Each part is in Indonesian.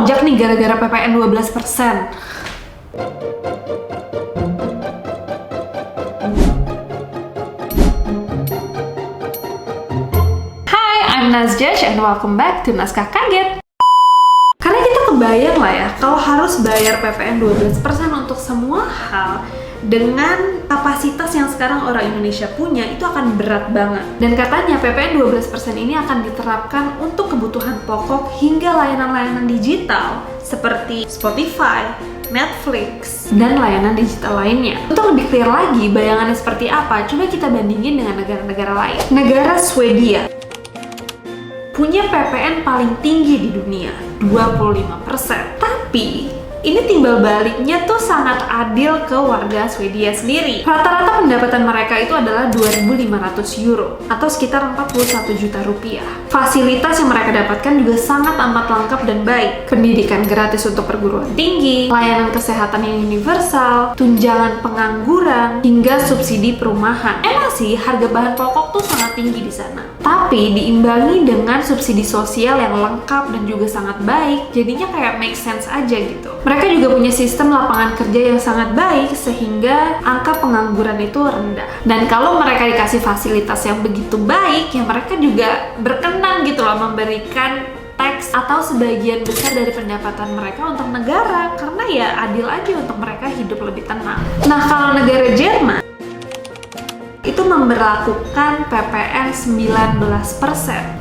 melonjak nih gara-gara PPN 12%. Hai, I'm Nazjaj and welcome back to Naskah Kaget. Karena kita kebayang lah ya, kalau harus bayar PPN 12% untuk semua hal dengan kapasitas yang sekarang orang Indonesia punya, itu akan berat banget. Dan katanya PPN 12% ini akan diterapkan untuk kebutuhan pokok hingga layanan-layanan digital seperti Spotify, Netflix, dan layanan digital lainnya. Untuk lebih clear lagi bayangannya seperti apa, coba kita bandingin dengan negara-negara lain. Negara Swedia punya PPN paling tinggi di dunia, 25%. Tapi ini timbal baliknya tuh sangat adil ke warga Swedia sendiri. Rata-rata pendapatan mereka itu adalah 2.500 euro atau sekitar 41 juta rupiah. Fasilitas yang mereka dapatkan juga sangat amat lengkap dan baik. Pendidikan gratis untuk perguruan tinggi, layanan kesehatan yang universal, tunjangan pengangguran, hingga subsidi perumahan. Emang sih harga bahan pokok tuh sangat tinggi di sana. Tapi diimbangi dengan subsidi sosial yang lengkap dan juga sangat baik, jadinya kayak make sense aja gitu. Mereka juga punya sistem lapangan kerja yang sangat baik sehingga angka pengangguran itu rendah. Dan kalau mereka dikasih fasilitas yang begitu baik, ya mereka juga berkenan gitu loh memberikan tax atau sebagian besar dari pendapatan mereka untuk negara, karena ya adil aja untuk mereka hidup lebih tenang. Nah, kalau negara Jerman itu memberlakukan PPN 19%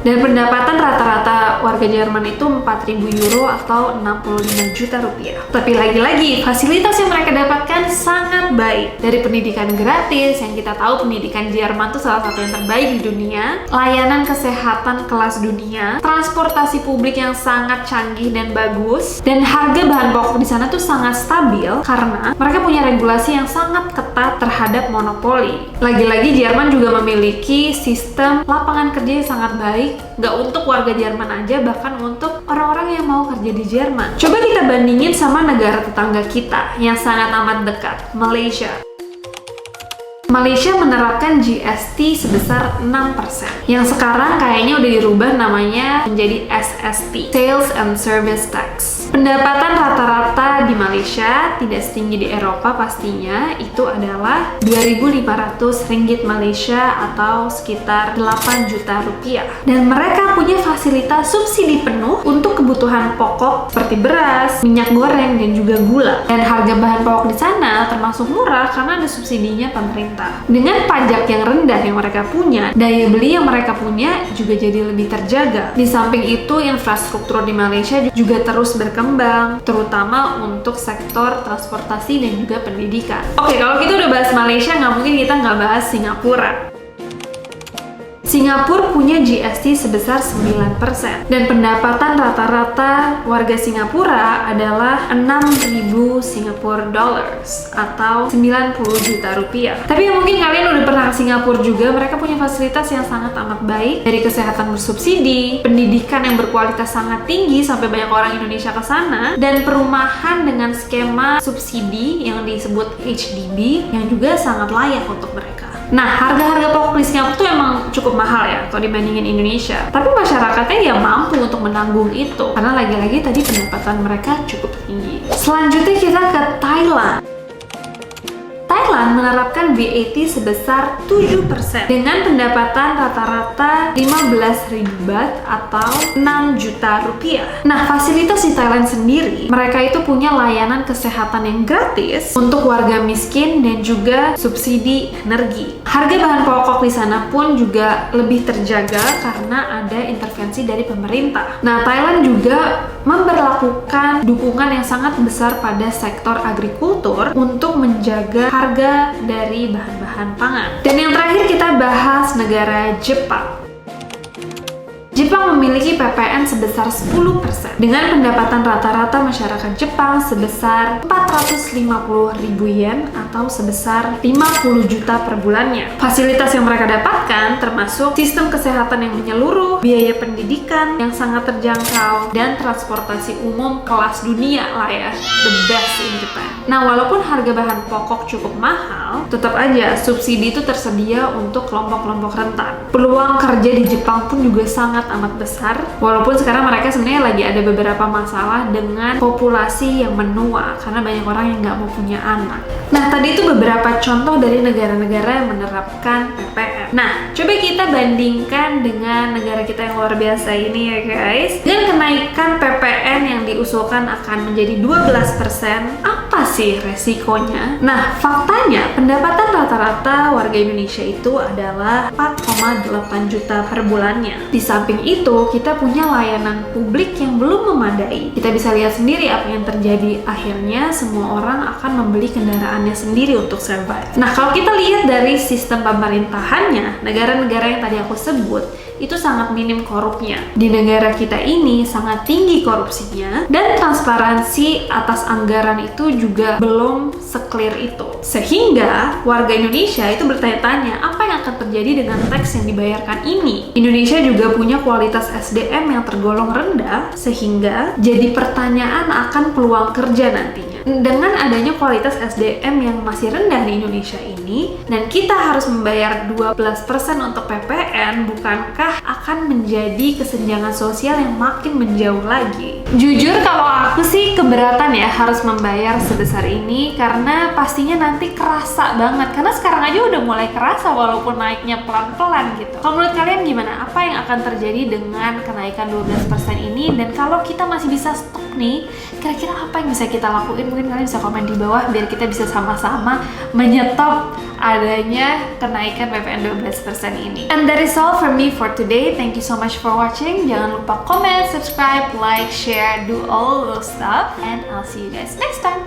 dan pendapatan rata-rata warga Jerman itu 4.000 euro atau 65 juta rupiah. Tapi lagi-lagi fasilitas yang mereka dapatkan sangat baik, dari pendidikan gratis yang kita tahu pendidikan Jerman itu salah satu yang terbaik di dunia, layanan kesehatan kelas dunia, transportasi publik yang sangat canggih dan bagus, dan harga bahan pokok di sana tuh sangat stabil karena mereka punya regulasi yang sangat ketat terhadap monopoli. Lagi-lagi Jerman juga memiliki sistem lapangan kerja yang sangat baik, nggak untuk warga Jerman aja, bahkan untuk orang-orang yang mau kerja di Jerman. Coba kita bandingin sama negara tetangga kita yang sangat amat dekat, Malaysia. Malaysia menerapkan GST sebesar 6%, yang sekarang kayaknya udah dirubah namanya menjadi SST, Sales and Service Tax. Pendapatan rata-rata di Malaysia tidak setinggi di Eropa pastinya, itu adalah 2.500 ringgit Malaysia atau sekitar 8 juta rupiah. Dan mereka punya fasilitas subsidi penuh untuk kebutuhan pokok seperti beras, minyak goreng, dan juga gula. Dan harga bahan pokok di sana termasuk murah karena ada subsidinya pemerintah. Dengan pajak yang rendah yang mereka punya, daya beli yang mereka punya juga jadi lebih terjaga. Di samping itu, infrastruktur di Malaysia juga terus berkembang, terutama untuk sektor transportasi dan juga pendidikan. Oke, kalau kita udah bahas Malaysia, nggak mungkin kita nggak bahas Singapura. Singapura punya GST sebesar 9% dan pendapatan rata-rata warga Singapura adalah 6.000 Singapore dollars atau 90 juta rupiah. Tapi mungkin kalian udah pernah ke Singapura juga, mereka punya fasilitas yang sangat amat baik, dari kesehatan bersubsidi, pendidikan yang berkualitas sangat tinggi sampai banyak orang Indonesia ke sana, dan perumahan dengan skema subsidi yang disebut HDB yang juga sangat layak untuk mereka. Nah, harga-harga pokok di Singapura tuh emang cukup mahal ya kalau dibandingin Indonesia. Tapi masyarakatnya ya mampu untuk menanggung itu. Karena lagi-lagi tadi pendapatan mereka cukup tinggi. Selanjutnya kita ke Thailand. Thailand menerapkan VAT sebesar 7% dengan pendapatan rata-rata 15.000 baht atau 6 juta rupiah. Nah, fasilitas di Thailand sendiri, mereka itu punya layanan kesehatan yang gratis untuk warga miskin dan juga subsidi energi. Harga bahan pokok di sana pun juga lebih terjaga karena ada intervensi dari pemerintah. Nah, Thailand juga memberlakukan dukungan yang sangat besar pada sektor agrikultur untuk menjaga harga dari bahan-bahan pangan. Dan yang terakhir kita bahas negara Jepang. Jepang memiliki PPN sebesar 10% dengan pendapatan rata-rata masyarakat Jepang sebesar 450.000 yen atau sebesar 50 juta per bulannya. Fasilitas yang mereka dapatkan termasuk sistem kesehatan yang menyeluruh, biaya pendidikan yang sangat terjangkau, dan transportasi umum kelas dunia lah ya, the best in Japan. Nah, walaupun harga bahan pokok cukup mahal, tetap aja subsidi itu tersedia untuk kelompok-kelompok rentan. Peluang kerja di Jepang pun juga sangat amat besar. Walaupun sekarang mereka sebenarnya lagi ada beberapa masalah dengan populasi yang menua karena banyak orang yang nggak mau punya anak. Nah, tadi itu beberapa contoh dari negara-negara yang menerapkan PPN. Nah, coba kita bandingkan dengan negara kita yang luar biasa ini ya guys. Dengan kenaikan PPN yang diusulkan akan menjadi 12%, apa sih resikonya? Nah, faktanya pendapatan rata-rata warga Indonesia itu adalah 4,8 juta per bulannya. Di samping itu, kita punya layanan publik yang belum memadai. Kita bisa lihat sendiri apa yang terjadi. Akhirnya, semua orang akan membeli kendaraannya sendiri untuk survive. Nah, kalau kita lihat dari sistem pemerintahannya, negara-negara yang tadi aku sebut, itu sangat minim korupnya. Di negara kita ini sangat tinggi korupsinya dan transparansi atas anggaran itu juga belum se-clear itu. Sehingga warga Indonesia itu bertanya-tanya apa yang akan terjadi dengan teks yang dibayarkan ini. Indonesia juga punya kualitas SDM yang tergolong rendah sehingga jadi pertanyaan akan peluang kerja nantinya. Dengan adanya kualitas SDM yang masih rendah di Indonesia ini dan kita harus membayar 12% untuk PPN, bukankah akan menjadi kesenjangan sosial yang makin menjauh lagi? Jujur kalau aku sih keberatan ya harus membayar sebesar ini karena pastinya nanti kerasa banget, karena sekarang aja udah mulai kerasa walaupun naiknya pelan-pelan gitu. Kalau menurut kalian gimana? Apa yang akan terjadi dengan kenaikan 12% ini? Dan kalau kita masih bisa stop nih, kira-kira apa yang bisa kita lakuin? Mungkin kalian bisa komen di bawah biar kita bisa sama-sama menyetop adanya kenaikan PPN 12% ini. And that is all from me for today. Thank you so much for watching. Jangan lupa comment, subscribe, like, share, do all those stuff. And I'll see you guys next time.